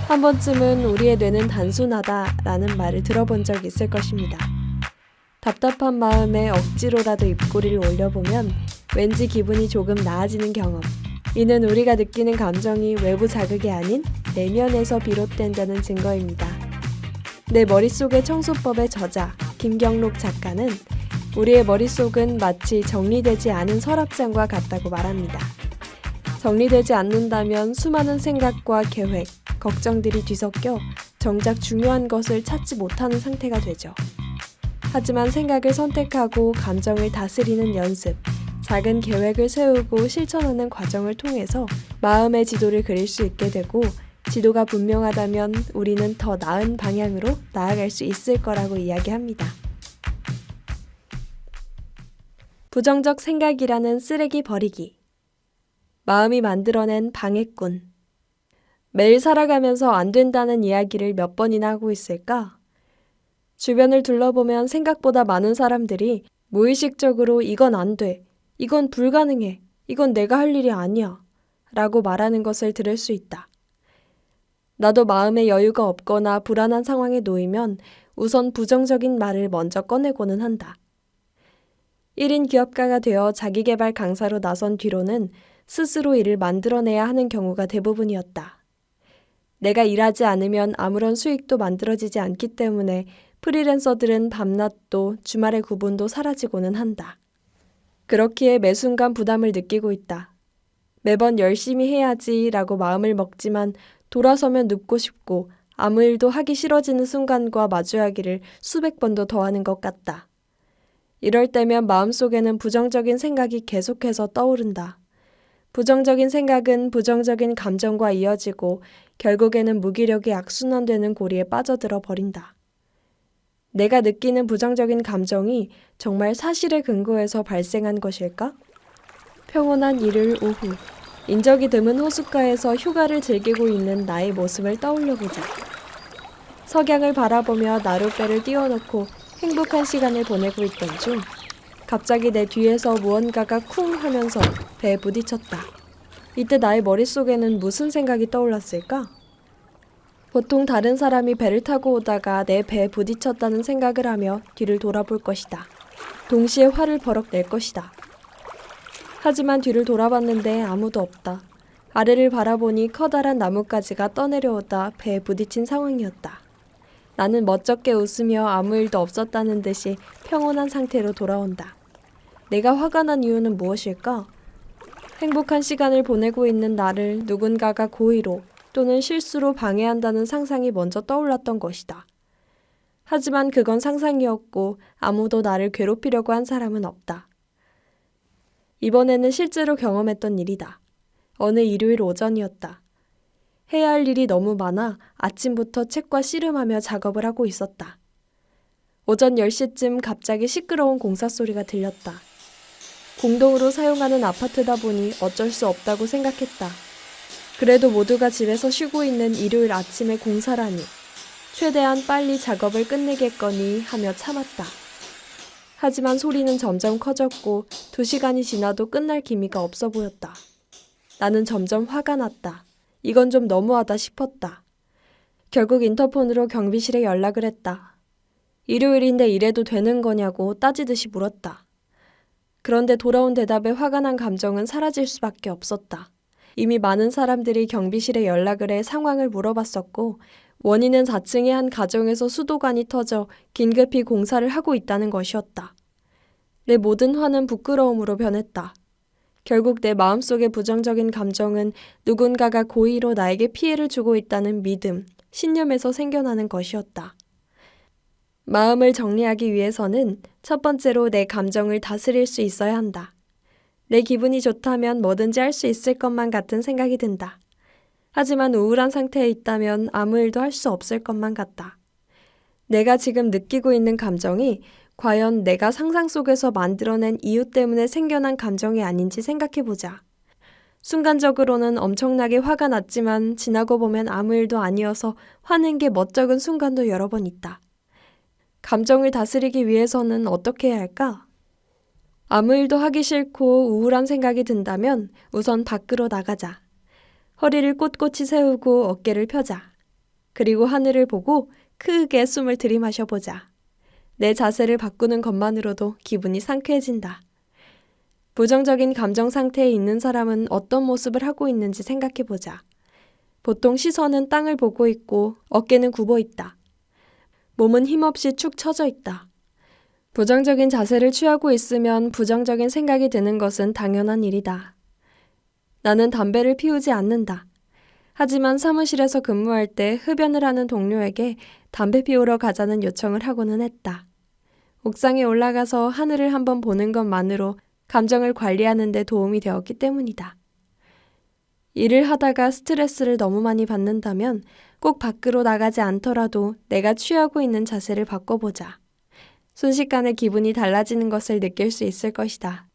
한 번쯤은 우리의 뇌는 단순하다라는 말을 들어본 적 있을 것입니다. 답답한 마음에 억지로라도 입꼬리를 올려보면 왠지 기분이 조금 나아지는 경험. 이는 우리가 느끼는 감정이 외부 자극이 아닌 내면에서 비롯된다는 증거입니다. 내 머릿속의 청소법의 저자 김경록 작가는 우리의 머릿속은 마치 정리되지 않은 서랍장과 같다고 말합니다. 정리되지 않는다면 수많은 생각과 계획, 걱정들이 뒤섞여 정작 중요한 것을 찾지 못하는 상태가 되죠. 하지만 생각을 선택하고 감정을 다스리는 연습, 작은 계획을 세우고 실천하는 과정을 통해서 마음의 지도를 그릴 수 있게 되고 지도가 분명하다면 우리는 더 나은 방향으로 나아갈 수 있을 거라고 이야기합니다. 부정적 생각이라는 쓰레기 버리기. 마음이 만들어낸 방해꾼. 매일 살아가면서 안 된다는 이야기를 몇 번이나 하고 있을까? 주변을 둘러보면 생각보다 많은 사람들이 무의식적으로 이건 안 돼, 이건 불가능해, 이건 내가 할 일이 아니야 라고 말하는 것을 들을 수 있다. 나도 마음의 여유가 없거나 불안한 상황에 놓이면 우선 부정적인 말을 먼저 꺼내고는 한다. 1인 기업가가 되어 자기계발 강사로 나선 뒤로는 스스로 일을 만들어내야 하는 경우가 대부분이었다. 내가 일하지 않으면 아무런 수익도 만들어지지 않기 때문에 프리랜서들은 밤낮도 주말의 구분도 사라지고는 한다. 그렇기에 매 순간 부담을 느끼고 있다. 매번 열심히 해야지라고 마음을 먹지만 돌아서면 눕고 싶고 아무 일도 하기 싫어지는 순간과 마주하기를 수백 번도 더 하는 것 같다. 이럴 때면 마음속에는 부정적인 생각이 계속해서 떠오른다. 부정적인 생각은 부정적인 감정과 이어지고 결국에는 무기력이 악순환되는 고리에 빠져들어 버린다. 내가 느끼는 부정적인 감정이 정말 사실에 근거해서 발생한 것일까? 평온한 일요일 오후, 인적이 드문 호숫가에서 휴가를 즐기고 있는 나의 모습을 떠올려보자. 석양을 바라보며 나룻배를 띄워놓고 행복한 시간을 보내고 있던 중 갑자기 내 뒤에서 무언가가 쿵 하면서 배에 부딪혔다. 이때 나의 머릿속에는 무슨 생각이 떠올랐을까? 보통 다른 사람이 배를 타고 오다가 내 배에 부딪혔다는 생각을 하며 뒤를 돌아볼 것이다. 동시에 화를 버럭 낼 것이다. 하지만 뒤를 돌아봤는데 아무도 없다. 아래를 바라보니 커다란 나뭇가지가 떠내려오다 배에 부딪힌 상황이었다. 나는 멋쩍게 웃으며 아무 일도 없었다는 듯이 평온한 상태로 돌아온다. 내가 화가 난 이유는 무엇일까? 행복한 시간을 보내고 있는 나를 누군가가 고의로 또는 실수로 방해한다는 상상이 먼저 떠올랐던 것이다. 하지만 그건 상상이었고 아무도 나를 괴롭히려고 한 사람은 없다. 이번에는 실제로 경험했던 일이다. 어느 일요일 오전이었다. 해야 할 일이 너무 많아 아침부터 책과 씨름하며 작업을 하고 있었다. 오전 10시쯤 갑자기 시끄러운 공사 소리가 들렸다. 공동으로 사용하는 아파트다 보니 어쩔 수 없다고 생각했다. 그래도 모두가 집에서 쉬고 있는 일요일 아침에 공사라니. 최대한 빨리 작업을 끝내겠거니 하며 참았다. 하지만 소리는 점점 커졌고 2시간이 지나도 끝날 기미가 없어 보였다. 나는 점점 화가 났다. 이건 좀 너무하다 싶었다. 결국 인터폰으로 경비실에 연락을 했다. 일요일인데 이래도 되는 거냐고 따지듯이 물었다. 그런데 돌아온 대답에 화가 난 감정은 사라질 수밖에 없었다. 이미 많은 사람들이 경비실에 연락을 해 상황을 물어봤었고 원인은 4층의 한 가정에서 수도관이 터져 긴급히 공사를 하고 있다는 것이었다. 내 모든 화는 부끄러움으로 변했다. 결국 내 마음속의 부정적인 감정은 누군가가 고의로 나에게 피해를 주고 있다는 믿음, 신념에서 생겨나는 것이었다. 마음을 정리하기 위해서는 첫 번째로 내 감정을 다스릴 수 있어야 한다. 내 기분이 좋다면 뭐든지 할 수 있을 것만 같은 생각이 든다. 하지만 우울한 상태에 있다면 아무 일도 할 수 없을 것만 같다. 내가 지금 느끼고 있는 감정이 과연 내가 상상 속에서 만들어낸 이유 때문에 생겨난 감정이 아닌지 생각해보자. 순간적으로는 엄청나게 화가 났지만 지나고 보면 아무 일도 아니어서 화낸 게 멋쩍은 순간도 여러 번 있다. 감정을 다스리기 위해서는 어떻게 해야 할까? 아무 일도 하기 싫고 우울한 생각이 든다면 우선 밖으로 나가자. 허리를 꼿꼿이 세우고 어깨를 펴자. 그리고 하늘을 보고 크게 숨을 들이마셔 보자. 내 자세를 바꾸는 것만으로도 기분이 상쾌해진다. 부정적인 감정 상태에 있는 사람은 어떤 모습을 하고 있는지 생각해 보자. 보통 시선은 땅을 보고 있고 어깨는 굽어 있다. 몸은 힘없이 축 처져 있다. 부정적인 자세를 취하고 있으면 부정적인 생각이 드는 것은 당연한 일이다. 나는 담배를 피우지 않는다. 하지만 사무실에서 근무할 때 흡연을 하는 동료에게 담배 피우러 가자는 요청을 하고는 했다. 옥상에 올라가서 하늘을 한번 보는 것만으로 감정을 관리하는 데 도움이 되었기 때문이다. 일을 하다가 스트레스를 너무 많이 받는다면 꼭 밖으로 나가지 않더라도 내가 취하고 있는 자세를 바꿔보자. 순식간에 기분이 달라지는 것을 느낄 수 있을 것이다.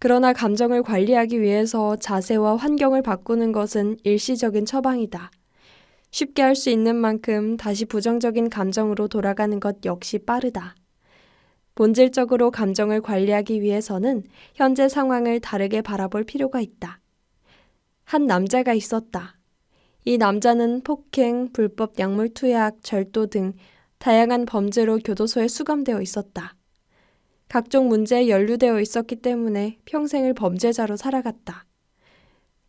그러나 감정을 관리하기 위해서 자세와 환경을 바꾸는 것은 일시적인 처방이다. 쉽게 할 수 있는 만큼 다시 부정적인 감정으로 돌아가는 것 역시 빠르다. 본질적으로 감정을 관리하기 위해서는 현재 상황을 다르게 바라볼 필요가 있다. 한 남자가 있었다. 이 남자는 폭행, 불법 약물 투약, 절도 등 다양한 범죄로 교도소에 수감되어 있었다. 각종 문제에 연루되어 있었기 때문에 평생을 범죄자로 살아갔다.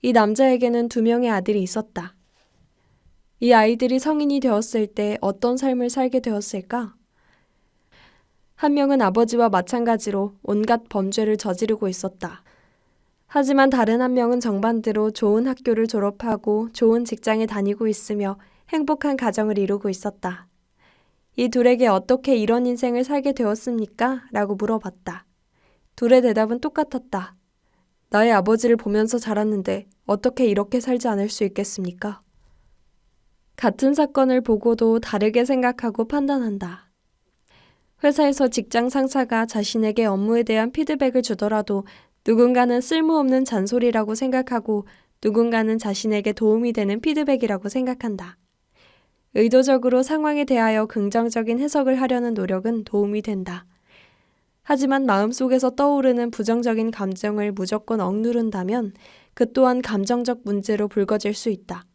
이 남자에게는 2명의 아들이 있었다. 이 아이들이 성인이 되었을 때 어떤 삶을 살게 되었을까? 한 명은 아버지와 마찬가지로 온갖 범죄를 저지르고 있었다. 하지만 다른 한 명은 정반대로 좋은 학교를 졸업하고 좋은 직장에 다니고 있으며 행복한 가정을 이루고 있었다. 이 둘에게 어떻게 이런 인생을 살게 되었습니까? 라고 물어봤다. 둘의 대답은 똑같았다. 나의 아버지를 보면서 자랐는데 어떻게 이렇게 살지 않을 수 있겠습니까? 같은 사건을 보고도 다르게 생각하고 판단한다. 회사에서 직장 상사가 자신에게 업무에 대한 피드백을 주더라도 누군가는 쓸모없는 잔소리라고 생각하고 누군가는 자신에게 도움이 되는 피드백이라고 생각한다. 의도적으로 상황에 대하여 긍정적인 해석을 하려는 노력은 도움이 된다. 하지만 마음속에서 떠오르는 부정적인 감정을 무조건 억누른다면 그 또한 감정적 문제로 불거질 수 있다.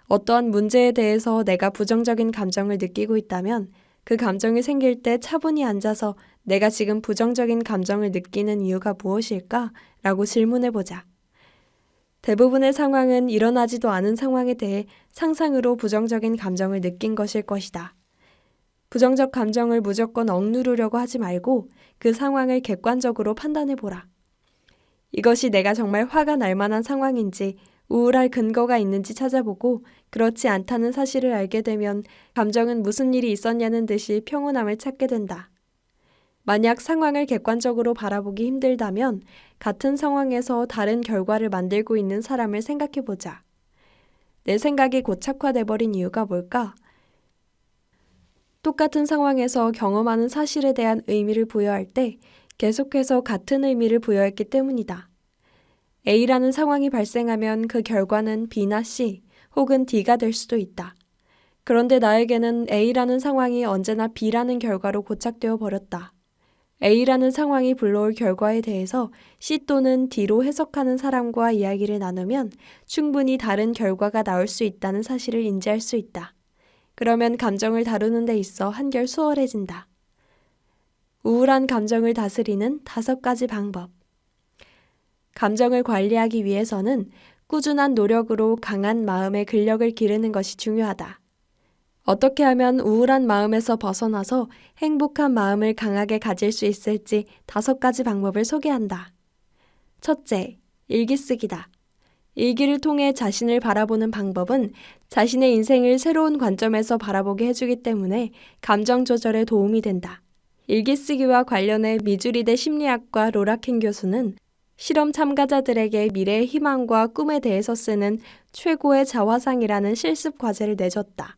어떠한 문제에 대해서 내가 부정적인 감정을 느끼고 있다면 그 감정이 생길 때 차분히 앉아서 내가 지금 부정적인 감정을 느끼는 이유가 무엇일까? 라고 질문해보자. 대부분의 상황은 일어나지도 않은 상황에 대해 상상으로 부정적인 감정을 느낀 것일 것이다. 부정적 감정을 무조건 억누르려고 하지 말고 그 상황을 객관적으로 판단해보라. 이것이 내가 정말 화가 날 만한 상황인지 우울할 근거가 있는지 찾아보고 그렇지 않다는 사실을 알게 되면 감정은 무슨 일이 있었냐는 듯이 평온함을 찾게 된다. 만약 상황을 객관적으로 바라보기 힘들다면 같은 상황에서 다른 결과를 만들고 있는 사람을 생각해보자. 내 생각이 고착화돼 버린 이유가 뭘까? 똑같은 상황에서 경험하는 사실에 대한 의미를 부여할 때 계속해서 같은 의미를 부여했기 때문이다. A라는 상황이 발생하면 그 결과는 B나 C 혹은 D가 될 수도 있다. 그런데 나에게는 A라는 상황이 언제나 B라는 결과로 고착되어 버렸다. A라는 상황이 불러올 결과에 대해서 C 또는 D로 해석하는 사람과 이야기를 나누면 충분히 다른 결과가 나올 수 있다는 사실을 인지할 수 있다. 그러면 감정을 다루는 데 있어 한결 수월해진다. 우울한 감정을 다스리는 5가지 방법. 감정을 관리하기 위해서는 꾸준한 노력으로 강한 마음의 근력을 기르는 것이 중요하다. 어떻게 하면 우울한 마음에서 벗어나서 행복한 마음을 강하게 가질 수 있을지 5가지 방법을 소개한다. 첫째, 일기 쓰기다. 일기를 통해 자신을 바라보는 방법은 자신의 인생을 새로운 관점에서 바라보게 해주기 때문에 감정 조절에 도움이 된다. 일기 쓰기와 관련해 미주리대 심리학과 로라켄 교수는 실험 참가자들에게 미래의 희망과 꿈에 대해서 쓰는 최고의 자화상이라는 실습 과제를 내줬다.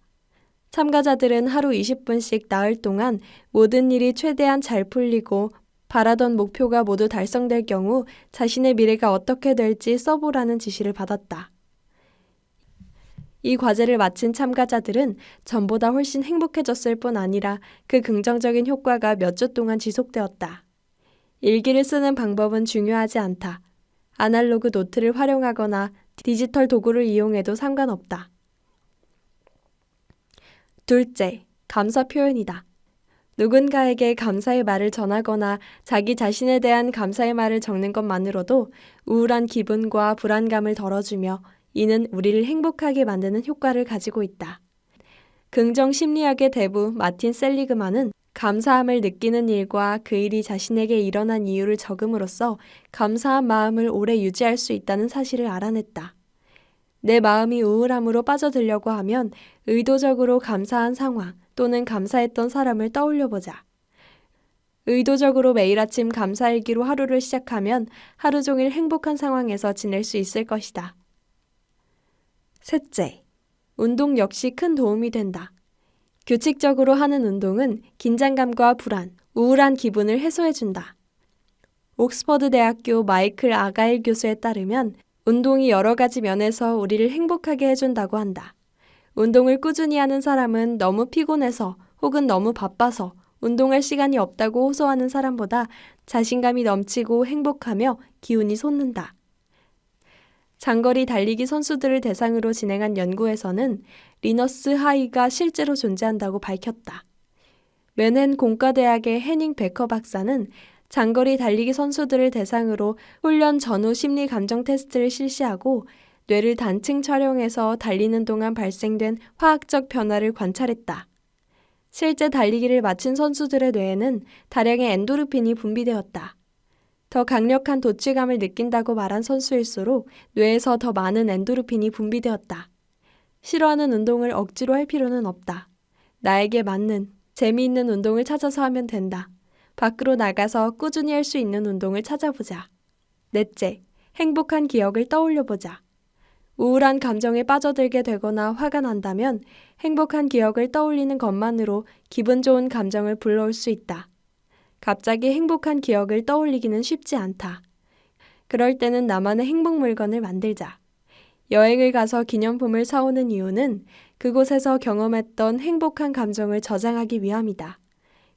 참가자들은 하루 20분씩 나흘 동안 모든 일이 최대한 잘 풀리고 바라던 목표가 모두 달성될 경우 자신의 미래가 어떻게 될지 써보라는 지시를 받았다. 이 과제를 마친 참가자들은 전보다 훨씬 행복해졌을 뿐 아니라 그 긍정적인 효과가 몇 주 동안 지속되었다. 일기를 쓰는 방법은 중요하지 않다. 아날로그 노트를 활용하거나 디지털 도구를 이용해도 상관없다. 둘째, 감사 표현이다. 누군가에게 감사의 말을 전하거나 자기 자신에 대한 감사의 말을 적는 것만으로도 우울한 기분과 불안감을 덜어주며 이는 우리를 행복하게 만드는 효과를 가지고 있다. 긍정 심리학의 대부 마틴 셀리그만은 감사함을 느끼는 일과 그 일이 자신에게 일어난 이유를 적음으로써 감사한 마음을 오래 유지할 수 있다는 사실을 알아냈다. 내 마음이 우울함으로 빠져들려고 하면 의도적으로 감사한 상황 또는 감사했던 사람을 떠올려보자. 의도적으로 매일 아침 감사일기로 하루를 시작하면 하루 종일 행복한 상황에서 지낼 수 있을 것이다. 셋째, 운동 역시 큰 도움이 된다. 규칙적으로 하는 운동은 긴장감과 불안, 우울한 기분을 해소해준다. 옥스퍼드 대학교 마이클 아가일 교수에 따르면 운동이 여러 가지 면에서 우리를 행복하게 해준다고 한다. 운동을 꾸준히 하는 사람은 너무 피곤해서 혹은 너무 바빠서 운동할 시간이 없다고 호소하는 사람보다 자신감이 넘치고 행복하며 기운이 솟는다. 장거리 달리기 선수들을 대상으로 진행한 연구에서는 리너스 하이가 실제로 존재한다고 밝혔다. 맨헨 공과대학의 해닝 베커 박사는 장거리 달리기 선수들을 대상으로 훈련 전후 심리 감정 테스트를 실시하고 뇌를 단층 촬영해서 달리는 동안 발생된 화학적 변화를 관찰했다. 실제 달리기를 마친 선수들의 뇌에는 다량의 엔도르핀이 분비되었다. 더 강력한 도취감을 느낀다고 말한 선수일수록 뇌에서 더 많은 엔도르핀이 분비되었다. 싫어하는 운동을 억지로 할 필요는 없다. 나에게 맞는, 재미있는 운동을 찾아서 하면 된다. 밖으로 나가서 꾸준히 할 수 있는 운동을 찾아보자. 넷째, 행복한 기억을 떠올려보자. 우울한 감정에 빠져들게 되거나 화가 난다면 행복한 기억을 떠올리는 것만으로 기분 좋은 감정을 불러올 수 있다. 갑자기 행복한 기억을 떠올리기는 쉽지 않다. 그럴 때는 나만의 행복 물건을 만들자. 여행을 가서 기념품을 사오는 이유는 그곳에서 경험했던 행복한 감정을 저장하기 위함이다.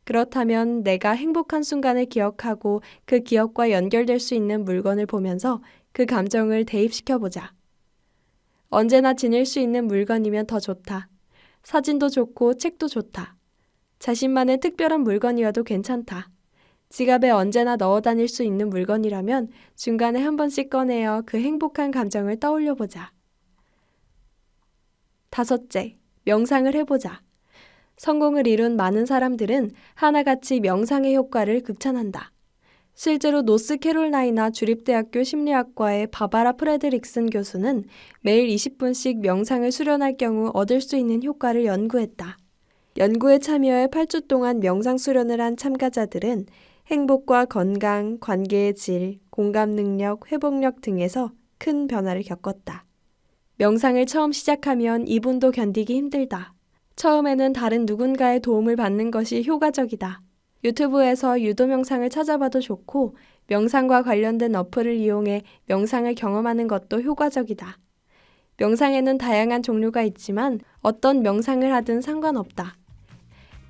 그렇다면 내가 행복한 순간을 기억하고 그 기억과 연결될 수 있는 물건을 보면서 그 감정을 대입시켜보자. 언제나 지닐 수 있는 물건이면 더 좋다. 사진도 좋고 책도 좋다. 자신만의 특별한 물건이어도 괜찮다. 지갑에 언제나 넣어 다닐 수 있는 물건이라면 중간에 한 번씩 꺼내어 그 행복한 감정을 떠올려보자. 다섯째, 명상을 해보자. 성공을 이룬 많은 사람들은 하나같이 명상의 효과를 극찬한다. 실제로 노스캐롤라이나 주립대학교 심리학과의 바바라 프레드릭슨 교수는 매일 20분씩 명상을 수련할 경우 얻을 수 있는 효과를 연구했다. 연구에 참여해 8주 동안 명상 수련을 한 참가자들은 행복과 건강, 관계의 질, 공감 능력, 회복력 등에서 큰 변화를 겪었다. 명상을 처음 시작하면 2분도 견디기 힘들다. 처음에는 다른 누군가의 도움을 받는 것이 효과적이다. 유튜브에서 유도 명상을 찾아봐도 좋고 명상과 관련된 어플을 이용해 명상을 경험하는 것도 효과적이다. 명상에는 다양한 종류가 있지만 어떤 명상을 하든 상관없다.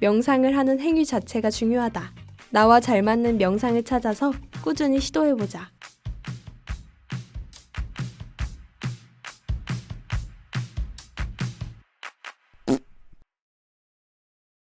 명상을 하는 행위 자체가 중요하다. 나와 잘 맞는 명상을 찾아서 꾸준히 시도해보자.